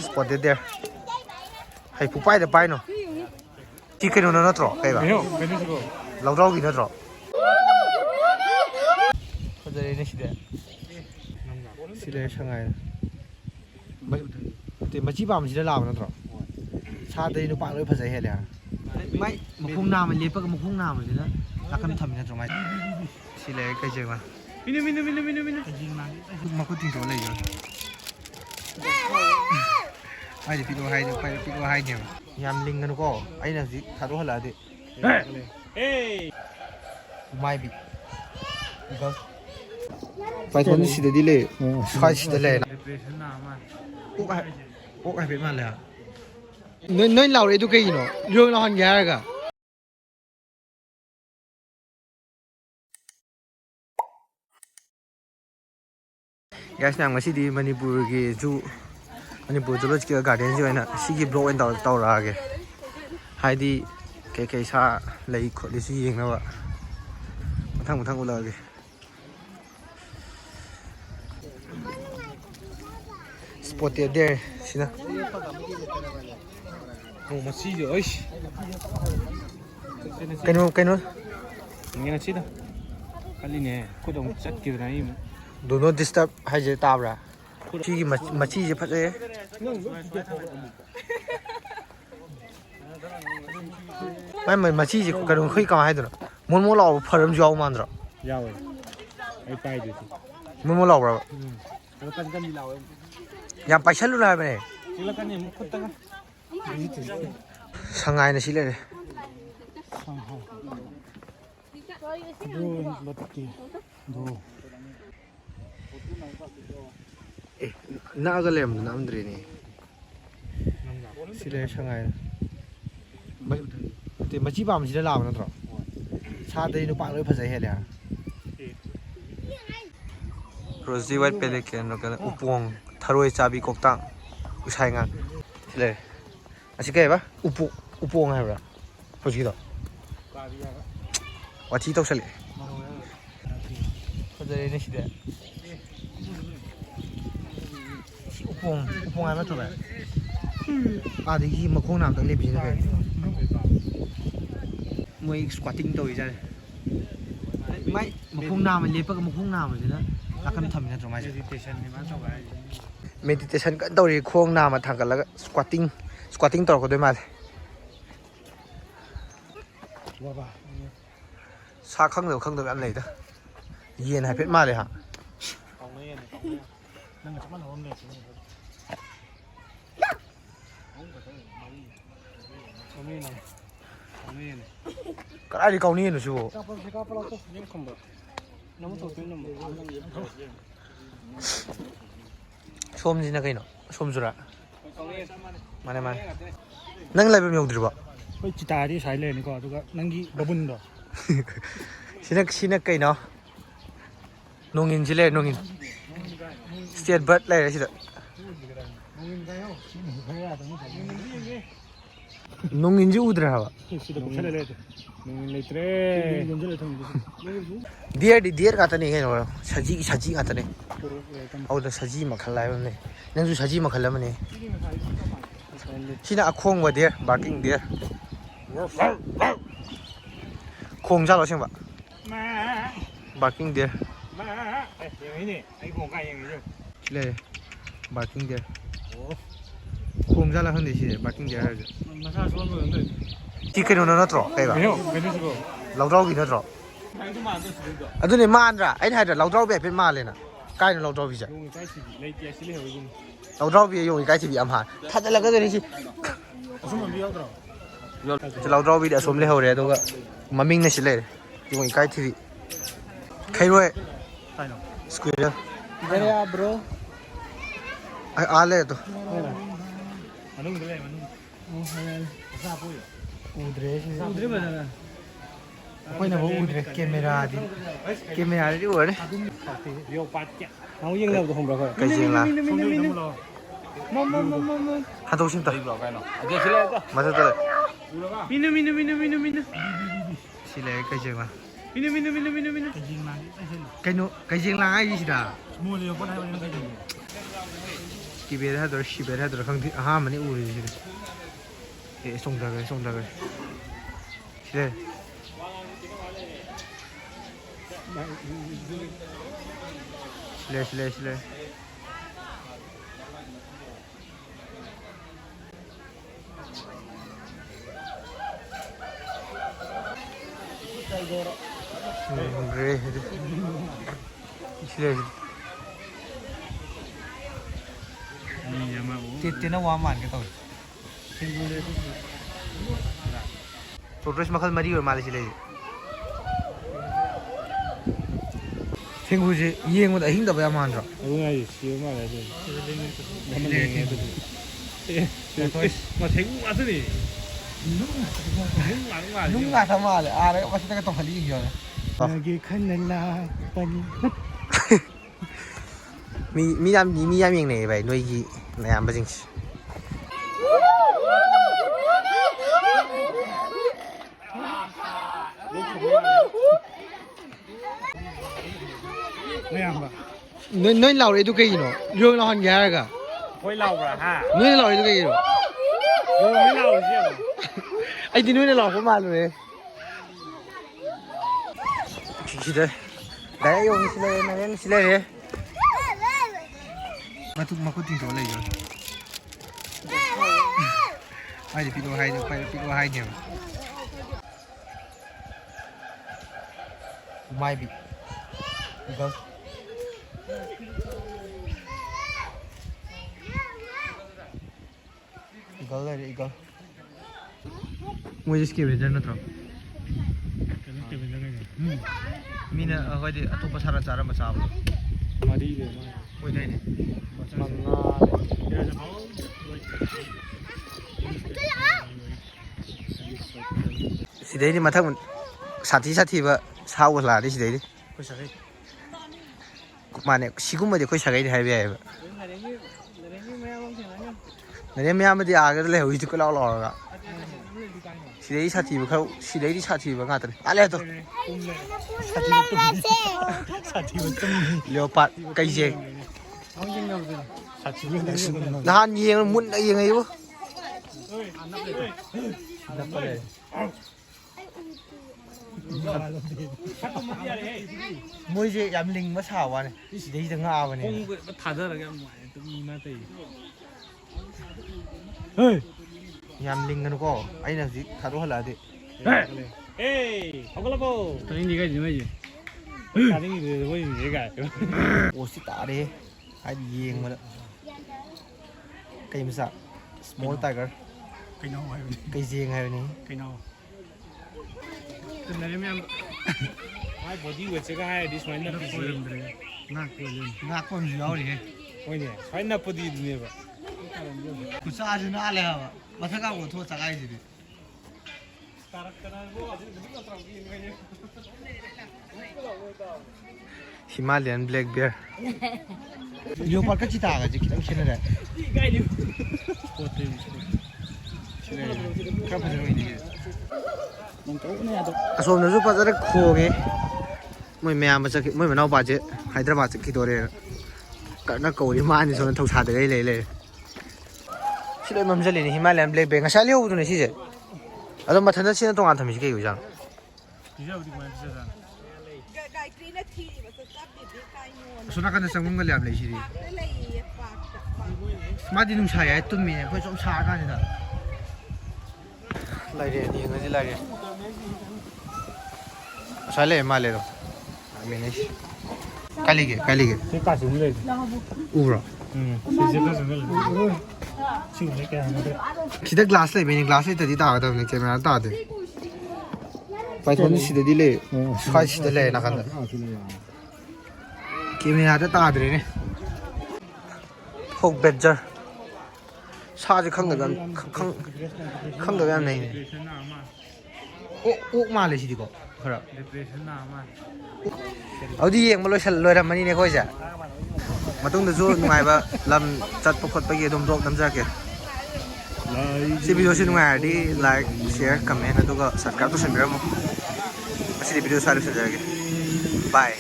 spotted there ให้ผู้ป้ายเดี๋ยวไปเนาะที่เคยโดนนั่นตรอใครบ้างเราเล่ากินนั่นตรอเขาจะเรียนสิเดสิเดช่างไงแต่มาจีบมันสิได้ลาวนั่นตรอชาตินุปะเลยภาษาเฮเลยไม่มาพุ่งน้ำมันเลี้ยปะก็มาพุ่งน้ำมันเลยนะแล้วก็ทำนั่นตรอไหมสิเลยใกล้เจอมามินมาคุยถึงตัวอะไรอยู่ไอ้เดี๋ยวพี่ดูให้เนี่ยยามลิงกันก็ไอ้นั่นสิถ้ารู้อะไรดิไม่บิไปทนสิเดี๋ยวดีเลยใครสิเดี๋ยวเลยนะโอ้ไอ้เป็นมาเลยอ่ะน้อยเราเลยทุกอย่างเนาะเรื่องเราหันแย่กันGuys, now masih di Manipur ke zoo, Manipur Zoological Garden jo na, sigi blow and tau ra ke. Hai di ke sa lei kho di si yeng na ba. Muthang ula ke. Spotted there, sina. Oh, masih je, oish. Kaino. Ngena sih dah. Kali ni, kau dong cat kira ni. Do not disturb hai je tabra. Sigi machi je phat je. Mai machi je ka dong khoi ka hai do. Mon lao pharam jaw man dra. Jaw. Ai pai je. Mon lao bra. Kan kan lao. Yang paisal lu la ba. Silakan ni mukut tengah. Sangai na sila de. Do lotki. Do. Na ga lem na andre ni. Sila sangai. Te machi ba ma sila la ba na tro. Cha de nu pa loi phasai he le. Rosy white pelican no kan upong tharoi chabi koktang usai nga. Sila. Asi ke ba? Upong hai bra. Phoji do. Wachi tok sale. Phajare ni sida. Upong ai ma tro ba. De gi ma khong nam tang le bi ne. Moi squatting toi ja. Mai ma khong nam ma le pa ka ma khong nam le na. La kan tham na tro mai. Meditation ni ma tro ba. Meditation kan tori khong nam ma thang ka la squatting tor ko doi ma. Wa ba. Sa khang được ăn này đó. Yen hai phết maเลยฮะ Cái ai đi cầu niên rồi chú. Xôm gì nè cái nó, xôm rồi ạ. Mana. Nang lại bên nhau được không? Oi cita di sai le ni ko juga nangi babun do. Sina cái nó. Nongin chile nongin. State bird lại sih. Nongin ji udra hawa. Deer kata nih kan, saji kata nih. Udah saji makan lah ini. Neng tu saji makan lah mana? Sini akhong wa deer, barking deer. Khong jalo sih pak. Barking deer. Yang ini, ai khong kai yang ini. Le, barking deer. Khong jalo kan di sini, barking deer aja. Masa suam tu nanti. Chicken udah notro, kayak apa? Betul juga. Lau trâu gì notro? Aduh ni man ra, anh hay là lau trâu bị bên man lên à? Cái này lau trâu gì vậy? Lau trâu bị dùng cái gì bị âm hại? Thật là cái gì chứ? Lau trâu bị đã xôm lên hồi đấy đâu cơ? Mà mình này xí lên, dùng cái gì? Khay rồi. Squid. Gaya bro. Ai lên tu? Manung dulu, manung. Oh, halal. Apa ya? Udre mana? Apa ini bawa udre? Kamera di luar ni. Dia pacak. Mau yang lalu tu hom berapa? Kajian lah. Mom. Hantu cinta. Ada sila tu. Masa tu. Minum. Sila kajian lah. Minum. Kajian lah aja sih dah. Semua dia pun ada yang kajian. Tibet ꯍꯥꯏꯗꯣꯏꯔꯥ ꯁꯤꯕꯦꯠ ꯍꯥꯏꯗꯣꯏꯔꯥ ꯈꯪꯗꯦ ꯑꯍꯥꯟꯕꯅꯤ ꯎꯔꯤꯁꯤꯗꯤ ꯆꯣꯡꯊꯈ꯭ꯔꯦ ꯁꯤꯗ ꯁꯤꯂꯦ Gray hedi. İçler. Titina wa man ke tau. Tortoise makal mari or mali chile. Thingu ji yeng mo da hing da ba man ra. Đúng rồi, siêu mà là gì? Tortoise mà thấy cũng ăn thế này. Nung nga sama le. Are ko sa ka tong hali yo. Lagi kanala pani. Mi yam yeng ne bai noi gi na yam ba jing. Noi lau re du kai no. Yo na han ya ga. Khối lau rồi ha. Noi lau re du kai no. Yo mới lau rồi chứ. Ai di noi lau ko ma lu re. Sida. Dai yo sila re. Matuk ting to lai yo. Ai di pilo hai nyo. Mai bi. Go. Eagle. Moi jiske vejar na tro. Mina ahoi de atopa sara chara ma cha ba. Mari de. Oi dai ne. Sidai ni mathak sathi ba saw la de sidai. Khối sao đấy? Mane siguma de khoi sagai de hai ba ba. Nare mya ma de aga le hoi tu ko law law ga. Sidai sathi ba khau sidai di sathi ba nga ta. Ale to. Sathi ba tum. Leopard kai je. Không dừng đâu rồi. Sathi ba. Nahan yeng mun yeng ai bo. Moi je yam ling ma sa wa ne. Sidai da nga ba ne. Không thả ra là cái ngoài tụi mình mà tì. Hey. Yam ling gan ko. Ai na ji tharo hala de. Hey, không có lắp vô. Tụi mình đi cái gì vậy? Tụi mình đi cái gì vậy? O si ta de. Ai yeng ma da. Kai ma sa. Small tiger. Cái nào vậy? Kai jeng hai ni. Cái nào? Tụi này em hai body của chiếc hai đi xoay nắp gì? Nga ko ji yaw de. Ôi nè, xoay nắp body đi vậy. Ku sa ji na le ha. Ma tha ka ko tho sa kai ji de. Himalayan black bear. Leopard ka chita ga ji kitang khena da. Ka pa ro ni. Asom na ju pa jare khonge. Moi mya ma chak moi manau ba je Hyderabad chak ki dore. Ka na ko ri ma ni so na thau sa de gai le. Sile mam jale ni Himalayan black bear nga sha leu du ne si je. Ado ma thanda sin tong an thami ke yu jang. So na kan sang ngal yam le si ri. Ma di nung sa ya tum mi ne khoi som sa ka ni da. Lai re ni nga ji lai re. Sa le ma le ro. Me ne si. Kali ge. Cái cá sấu này. U ro. Cái cá sấu này. Chịu lấy cái này đấy. Kita glass le me ni glass le ta di ta da ne camera ta de. Python si de di le. Khai si de le na kan da. Camera ta ta de ne. Hog badger. Sa ji khang da khang da yam nei ne. O ma le si di ko. Khara. Depression nào mà. Audi yeng ma loi ram mani ne khoi ja. Matung da zu nungai ba lam chat pa khot pa ge dom dok nam ja ke. Si video si nungai di like share comment aduga subscribe to sendera mo. Asi di video sa ja ke. Bye.